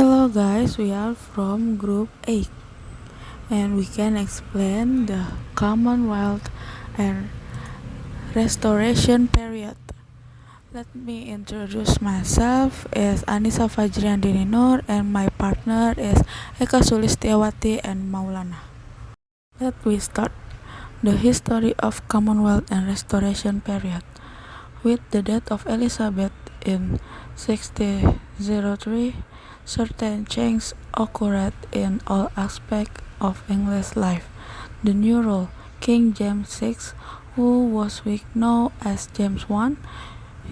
Hello guys, we are from group 8 and we can explain the Commonwealth and Restoration period. Let me introduce myself as Anissa Fajriandini Nur and my partner is Eka Sulistiawati and Maulana. Let we start the history of Commonwealth and Restoration period. With the death of Elizabeth in 1603, certain changes occurred in all aspects of English life. The new rule, King James VI, who was known as James I,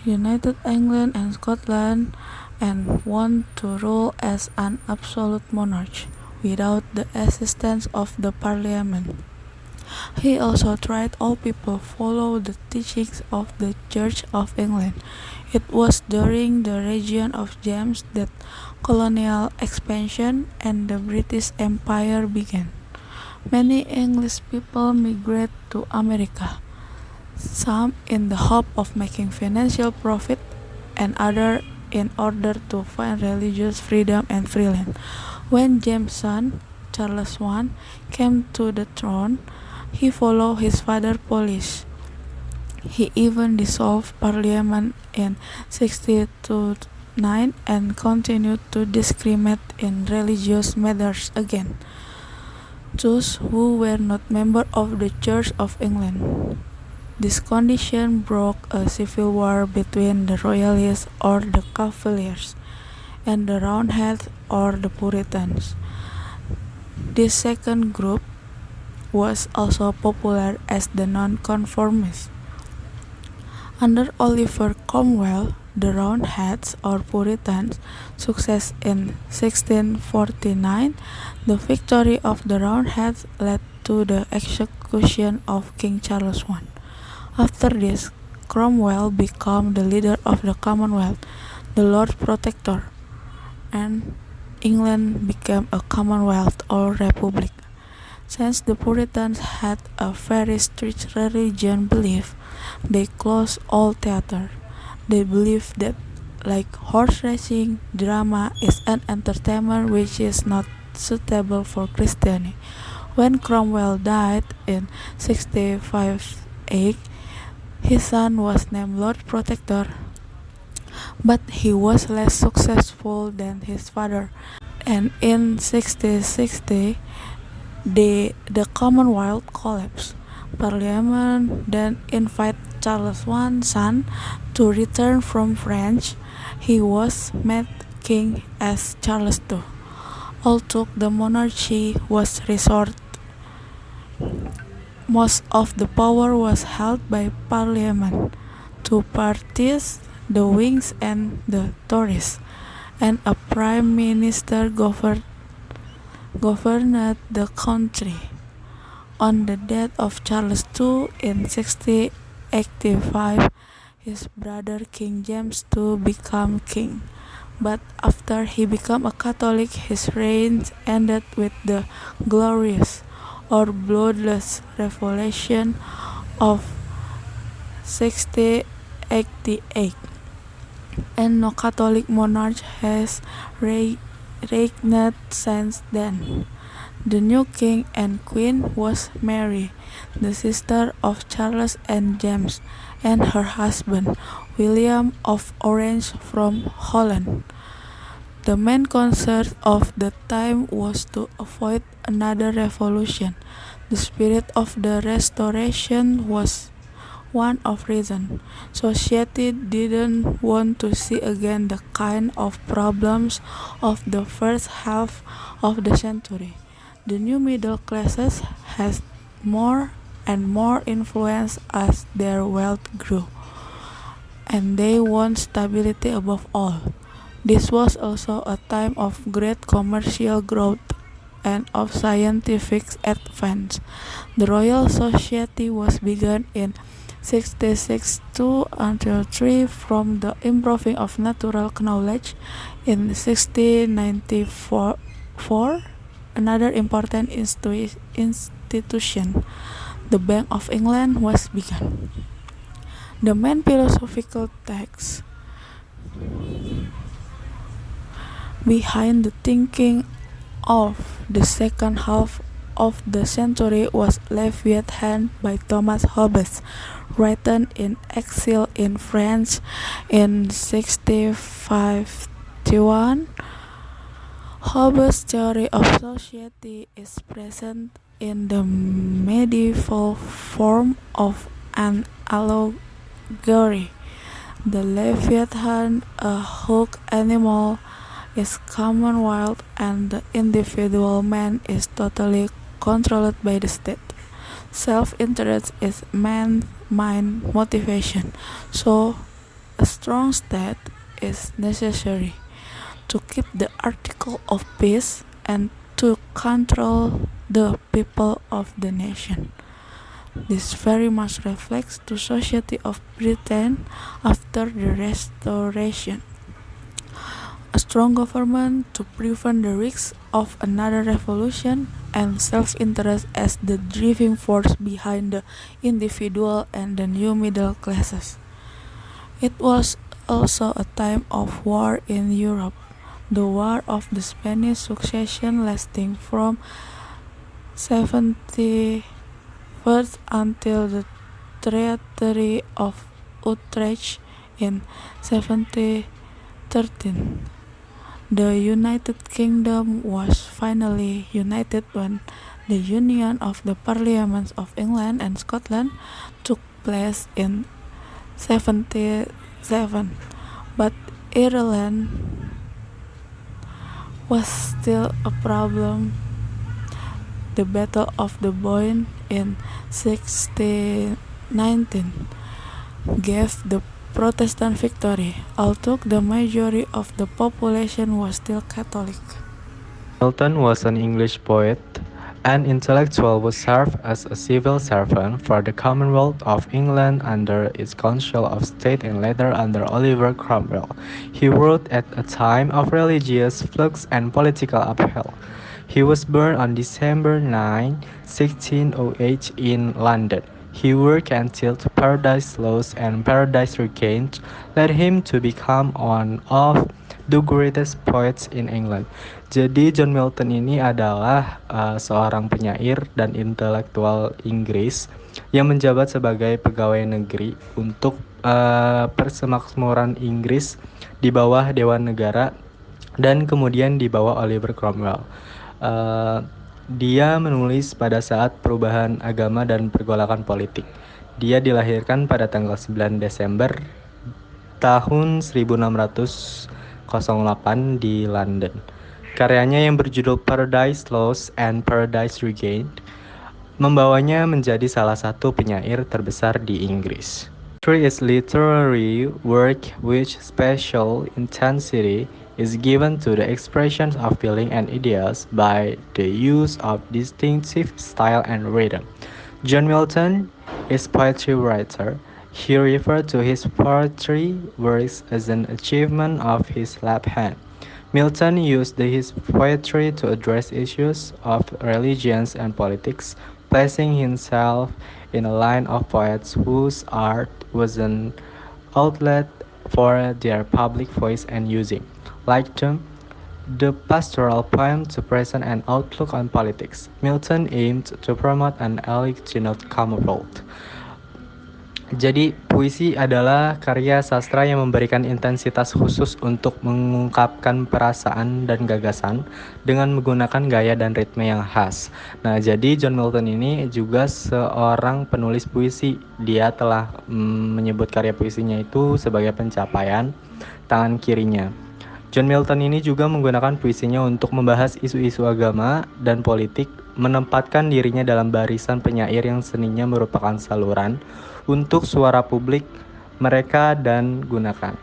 united England and Scotland and wanted to rule as an absolute monarch without the assistance of the Parliament. He also tried all people follow the teachings of the Church of England. It was during the reign of James that colonial expansion and the British Empire began. Many English people migrated to America, some in the hope of making financial profit and others in order to find religious freedom and freeland. When James' son, Charles I, came to the throne, he followed his father's policy. He even dissolved Parliament in 1629 and continued to discriminate in religious matters against those who were not members of the Church of England. This condition broke a civil war between the Royalists or the Cavaliers and the Roundheads or the Puritans. This second group was also popular as the Nonconformists. Under Oliver Cromwell, the Roundheads or Puritans' success in 1649, the victory of the Roundheads led to the execution of King Charles I. After this, Cromwell became the leader of the Commonwealth, the Lord Protector, and England became a Commonwealth or Republic. Since the Puritans had a very strict religious belief, they closed all theater. They believed that, like horse racing, drama is an entertainment which is not suitable for Christianity. When Cromwell died in 1658, his son was named Lord Protector, but he was less successful than his father. And in 1660, the Commonwealth collapsed. Parliament then invited Charles I's son to return from France. He was made king as Charles II. Although the monarchy was restored, most of the power was held by Parliament, two parties, the Whigs and the Tories, and a prime minister governed the country. On the death of Charles II in 1685, his brother King James II became king. But after he became a Catholic, his reign ended with the glorious or bloodless Revolution of 1688, and no Catholic monarch has reigned since then. The new king and queen was Mary, the sister of Charles and James, and her husband, William of Orange from Holland. The main concern of the time was to avoid another revolution. The spirit of the Restoration was one of reason. Society didn't want to see again the kind of problems of the first half of the century. The new middle classes had more and more influence as their wealth grew, and they want stability above all. This was also a time of great commercial growth and of scientific advance. The Royal Society was begun in 1662 until 3 from the improving of natural knowledge. In 1694, another important institution, the Bank of England, was begun. The main philosophical texts behind the thinking of the second half of the century was Leviathan by Thomas Hobbes, written in exile in France in 1651. Hobbes' theory of society is present in the medieval form of an allegory. The Leviathan, a hook animal, is commonwealth and the individual man is totally controlled by the state. Self-interest is man's mind motivation, so a strong state is necessary to keep the article of peace and to control the people of the nation. This very much reflects the society of Britain after the Restoration. A strong government to prevent the risks of another revolution, and self-interest as the driving force behind the individual and the new middle classes. It was also a time of war in Europe, the War of the Spanish Succession lasting from 71st until the Treaty of Utrecht in 1713. The United Kingdom was finally united when the union of the parliaments of England and Scotland took place in 77, but Ireland was still a problem. The Battle of the Boyne in 1619 gave the Protestant victory, although the majority of the population was still Catholic. Milton was an English poet and intellectual who served as a civil servant for the Commonwealth of England under its Council of State and later under Oliver Cromwell. He wrote at a time of religious flux and political upheaval. He was born on December 9, 1608 in London. He worked until Paradise Lost and Paradise Regained led him to become one of the greatest poets in England. Jadi John Milton ini adalah seorang penyair dan intelektual Inggris yang menjabat sebagai pegawai negeri untuk persemakmuran Inggris di bawah Dewan Negara dan kemudian di bawah Oliver Cromwell. Dia menulis pada saat perubahan agama dan pergolakan politik. Dia dilahirkan pada tanggal 9 Desember tahun 1608 di London. Karyanya yang berjudul Paradise Lost and Paradise Regained membawanya menjadi salah satu penyair terbesar di Inggris. Poetry is literary work which special intensity is given to the expression of feeling and ideas by the use of distinctive style and rhythm. John Milton is a poetry writer. He referred to his poetry works as an achievement of his left hand. Milton used his poetry to address issues of religions and politics, placing himself in a line of poets whose art was an outlet for their public voice and using, like them, the pastoral poem to present an outlook on politics. Milton aimed to promote an elegant Commonwealth. Jadi puisi adalah karya sastra yang memberikan intensitas khusus untuk mengungkapkan perasaan dan gagasan dengan menggunakan gaya dan ritme yang khas. Nah, jadi John Milton ini juga seorang penulis puisi. Dia telah menyebut karya puisinya itu sebagai pencapaian tangan kirinya. John Milton ini juga menggunakan puisinya untuk membahas isu-isu agama dan politik, menempatkan dirinya dalam barisan penyair yang seninya merupakan saluran untuk suara publik mereka dan gunakan.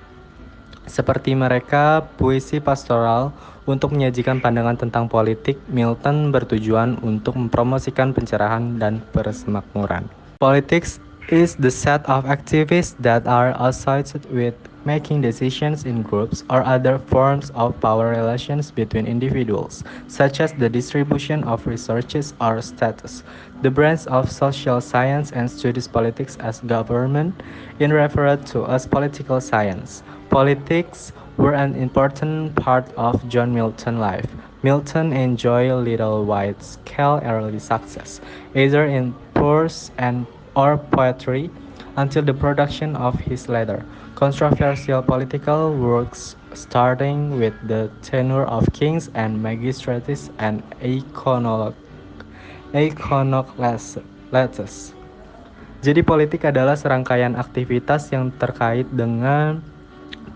Seperti mereka, puisi pastoral untuk menyajikan pandangan tentang politik, Milton bertujuan untuk mempromosikan pencerahan dan persemakmuran. Politics is the set of activities that are associated with making decisions in groups, or other forms of power relations between individuals, such as the distribution of resources or status. The branch of social science and studies politics as government is referred to as political science. Politics were an important part of John Milton's life. Milton enjoyed little wide-scale early success, either in prose and or poetry, until the production of his later controversial political works, starting with the tenure of kings and magistrates and iconoclastes. Jadi politik adalah serangkaian aktivitas yang terkait dengan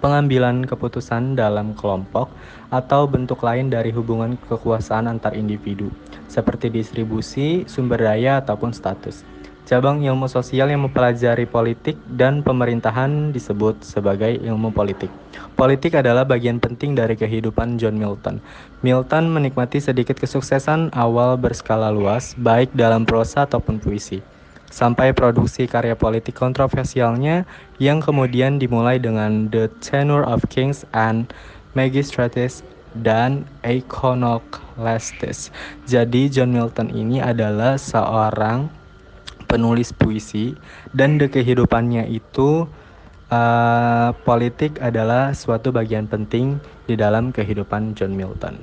pengambilan keputusan dalam kelompok atau bentuk lain dari hubungan kekuasaan antar individu, seperti distribusi, sumber daya, ataupun status. Cabang ilmu sosial yang mempelajari politik dan pemerintahan disebut sebagai ilmu politik. Politik adalah bagian penting dari kehidupan John Milton. Milton menikmati sedikit kesuksesan awal berskala luas, baik dalam prosa ataupun puisi, sampai produksi karya politik kontroversialnya yang kemudian dimulai dengan The Tenure of Kings and Magistrates dan Iconoclastes. Jadi John Milton ini adalah seorang penulis puisi dan di kehidupannya itu politik adalah suatu bagian penting di dalam kehidupan John Milton.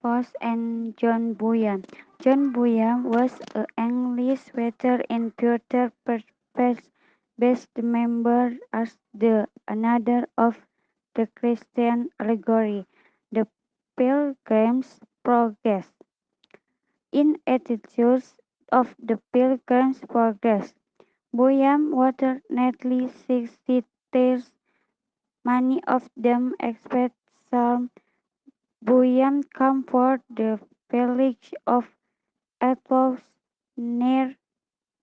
Post and John Bunyan. John Bunyan was an English writer and poet, best remembered as the another of the Christian allegory, The Pilgrim's Progress. In Attitudes of the Pilgrim's Progress, Bunyan alternately citates many of them express some Bunyan came from the village of Atwells near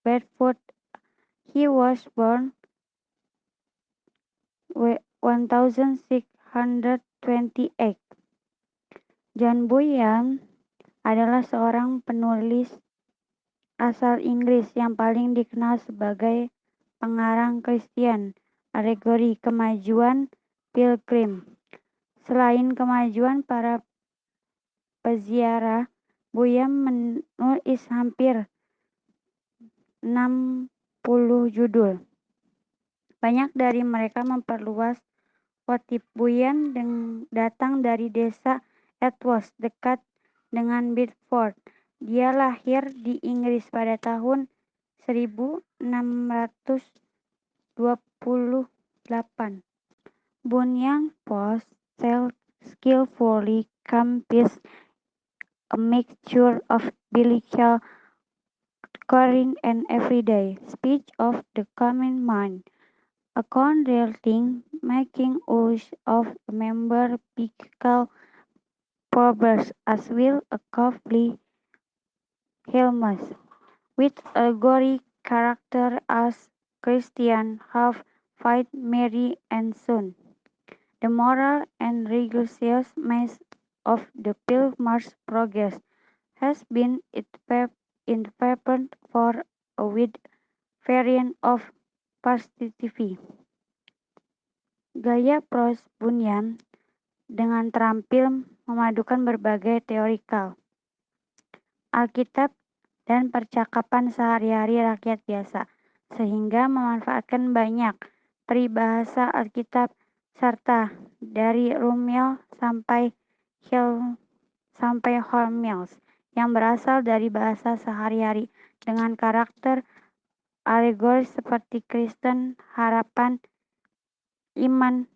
Bedford. He was born 1628. John Bunyan adalah seorang penulis asal Inggris yang paling dikenal sebagai pengarang Kristen, alegori kemajuan Pilgrim. Selain kemajuan para peziarah, Bunyan menulis hampir 60 judul. Banyak dari mereka memperluas motif. Bunyan datang dari desa Atwells dekat dengan Bedford. Dia lahir di Inggris pada tahun 1628. Bunyan prose skillfully combines a mixture of biblical current and everyday speech of the common mind, accounting, making use of member biblical proverbs as well as costly hymns, with allegory character as Christian have fight Mary and Son. The moral and religious message of the Pilgrim's Progress has been interpreted for a wide variety of perspectives. Gaya prose Bunyan dengan terampil memadukan berbagai teorikal Alkitab dan percakapan sehari-hari rakyat biasa, sehingga memanfaatkan banyak peribahasa Alkitab serta dari Rumel sampai Holmes yang berasal dari bahasa sehari-hari dengan karakter alegoris seperti Kristen, harapan, iman,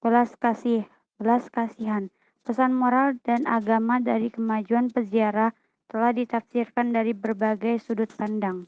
belas kasihan, pesan moral dan agama dari kemajuan peziarah telah ditafsirkan dari berbagai sudut pandang.